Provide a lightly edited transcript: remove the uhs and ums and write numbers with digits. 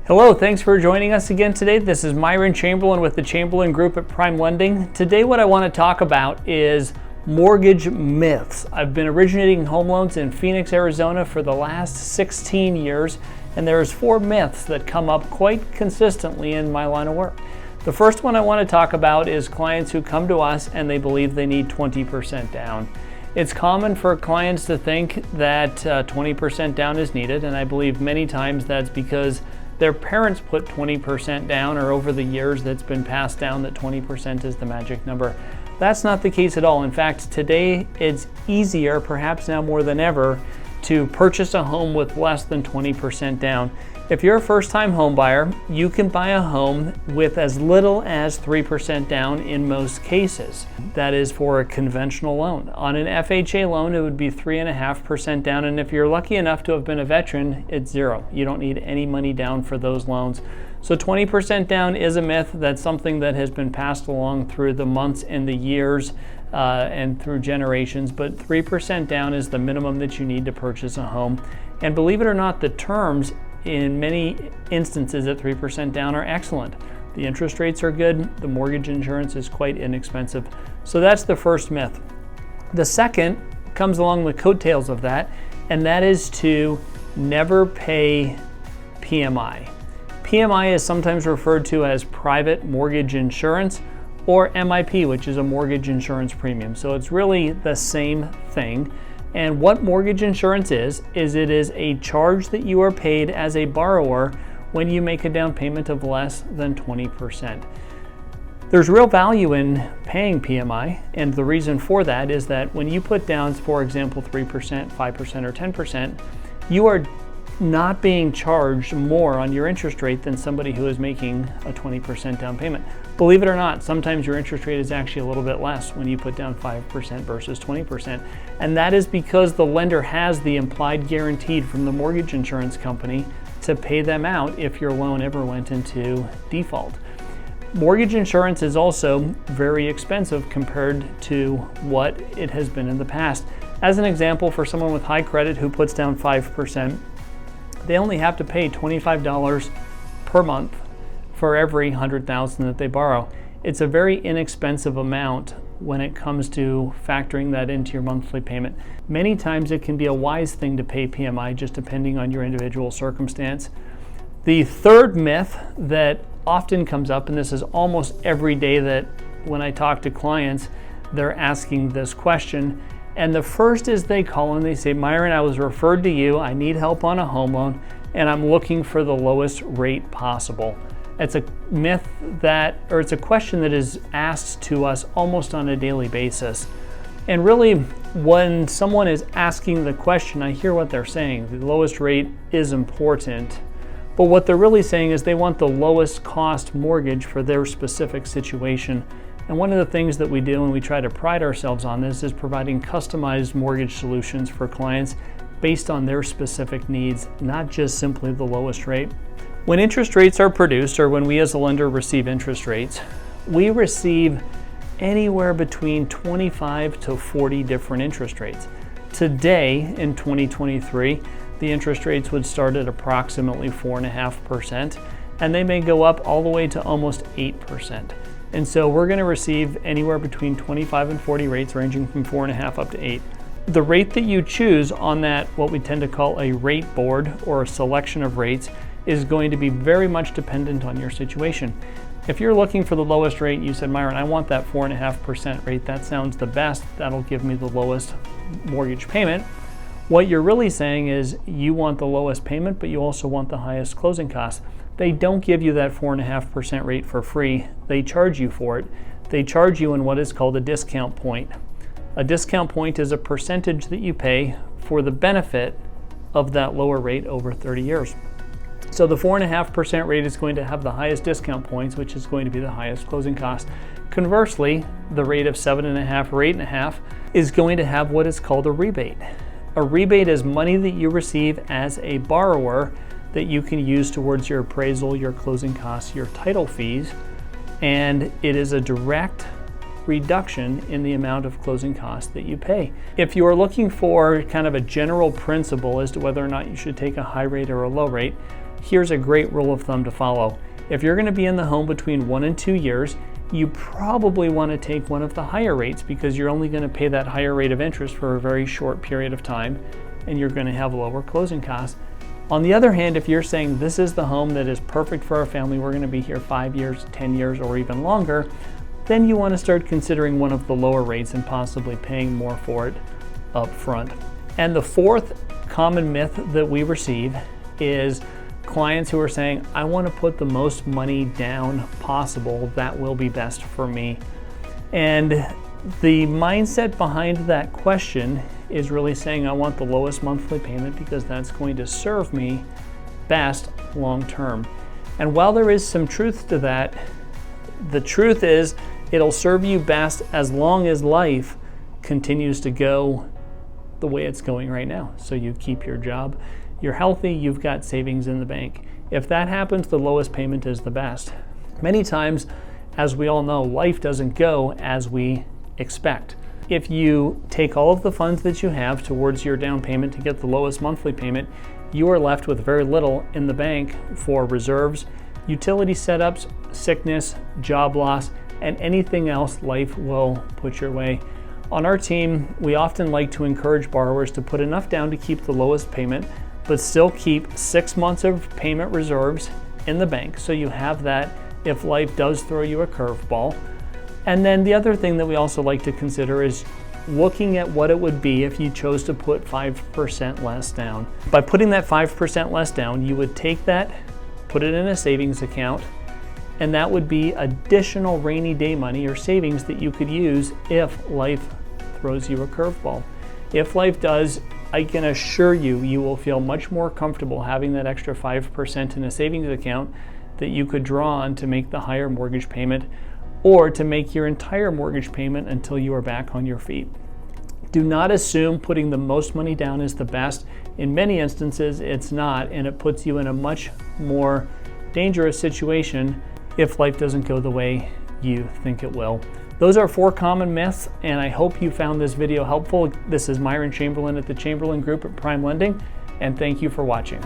Hello, thanks for joining us again today. This is Myron Chamberlain with the Chamberlain Group at Prime Lending. Today what I want to talk about is mortgage myths. I've been originating home loans in Phoenix, Arizona for the last 16 years, and there's 4 myths that come up quite consistently in my line of work. The first one I want to talk about is clients who come to us and they believe they need 20% down. It's common for clients to think that 20% down is needed, and I believe many times that's because their parents put 20% down, or over the years that's been passed down that 20% is the magic number. That's not the case at all. In fact, today it's easier, perhaps now more than ever, to purchase a home with less than 20% down. If you're a first-time home buyer, you can buy a home with as little as 3% down in most cases. That is for a conventional loan. On an FHA loan, it would be 3.5% down, and if you're lucky enough to have been a veteran, it's 0. You don't need any money down for those loans. So 20% down is a myth. That's something that has been passed along through the months and the years and through generations, but 3% down is the minimum that you need to purchase a home. And believe it or not, the terms in many instances at 3% down are excellent. The interest rates are good, the mortgage insurance is quite inexpensive. So that's the first myth. The second comes along the coattails of that, and that is to never pay PMI. PMI is sometimes referred to as private mortgage insurance, or MIP, which is a mortgage insurance premium. So it's really the same thing. And what mortgage insurance is it is a charge that you are paid as a borrower when you make a down payment of less than 20%. There's real value in paying PMI, and the reason for that is that when you put down, for example, 3%, 5%, or 10%, you are not being charged more on your interest rate than somebody who is making a 20% down payment. Believe it or not, sometimes your interest rate is actually a little bit less when you put down 5% versus 20%. And that is because the lender has the implied guaranteed from the mortgage insurance company to pay them out if your loan ever went into default. Mortgage insurance is also very expensive compared to what it has been in the past. As an example, for someone with high credit who puts down 5%, they only have to pay $25 per month for every $100,000 that they borrow. It's a very inexpensive amount when it comes to factoring that into your monthly payment. Many times it can be a wise thing to pay PMI, just depending on your individual circumstance. The third myth that often comes up, and this is almost every day that when I talk to clients, they're asking this question. And the first is they call and they say, Myron, I was referred to you, I need help on a home loan, and I'm looking for the lowest rate possible. It's a myth or it's a question that is asked to us almost on a daily basis. And really, when someone is asking the question, I hear what they're saying. The lowest rate is important. But what they're really saying is they want the lowest cost mortgage for their specific situation. And one of the things that we do, and we try to pride ourselves on this, is providing customized mortgage solutions for clients based on their specific needs, not just simply the lowest rate. When interest rates are produced, or when we as a lender receive interest rates, we receive anywhere between 25 to 40 different interest rates. Today, in 2023, the interest rates would start at approximately 4.5%, and they may go up all the way to almost 8%. And so we're going to receive anywhere between 25 and 40 rates, ranging from 4.5 up to 8. The rate that you choose on that, what we tend to call a rate board or a selection of rates, is going to be very much dependent on your situation. If you're looking for the lowest rate, you said, Myron, I want that 4.5% rate. That sounds the best. That'll give me the lowest mortgage payment. What you're really saying is you want the lowest payment, but you also want the highest closing costs. They don't give you that 4.5% rate for free. They charge you for it. They charge you in what is called a discount point. A discount point is a percentage that you pay for the benefit of that lower rate over 30 years. So the 4.5% rate is going to have the highest discount points, which is going to be the highest closing cost. Conversely, the rate of 7.5 or 8.5 is going to have what is called a rebate. A rebate is money that you receive as a borrower that you can use towards your appraisal, your closing costs, your title fees, and it is a direct reduction in the amount of closing costs that you pay. If you are looking for kind of a general principle as to whether or not you should take a high rate or a low rate, here's a great rule of thumb to follow. If you're going to be in the home between 1 and 2 years, you probably want to take one of the higher rates because you're only going to pay that higher rate of interest for a very short period of time, and you're going to have lower closing costs. On the other hand, if you're saying this is the home that is perfect for our family, we're going to be here 5 years, 10 years, or even longer, then you want to start considering one of the lower rates and possibly paying more for it up front. And the fourth common myth that we receive is clients who are saying, I want to put the most money down possible, that will be best for me. And the mindset behind that question is really saying, I want the lowest monthly payment because that's going to serve me best long term. And while there is some truth to that, the truth is it'll serve you best as long as life continues to go the way it's going right now. So you keep your job, you're healthy, you've got savings in the bank. If that happens, the lowest payment is the best. Many times, as we all know, life doesn't go as we expect. If you take all of the funds that you have towards your down payment to get the lowest monthly payment, you are left with very little in the bank for reserves, utility setups, sickness, job loss, and anything else life will put your way. On our team, we often like to encourage borrowers to put enough down to keep the lowest payment, but still keep 6 months of payment reserves in the bank so you have that if life does throw you a curveball. And then the other thing that we also like to consider is looking at what it would be if you chose to put 5% less down. By putting that 5% less down, you would take that, put it in a savings account, and that would be additional rainy day money or savings that you could use if life throws you a curveball. If life does, I can assure you, you will feel much more comfortable having that extra 5% in a savings account that you could draw on to make the higher mortgage payment or to make your entire mortgage payment until you are back on your feet. Do not assume putting the most money down is the best. In many instances, it's not, and it puts you in a much more dangerous situation if life doesn't go the way you think it will. Those are 4 common myths, and I hope you found this video helpful. This is Myron Chamberlain at the Chamberlain Group at Prime Lending, and thank you for watching.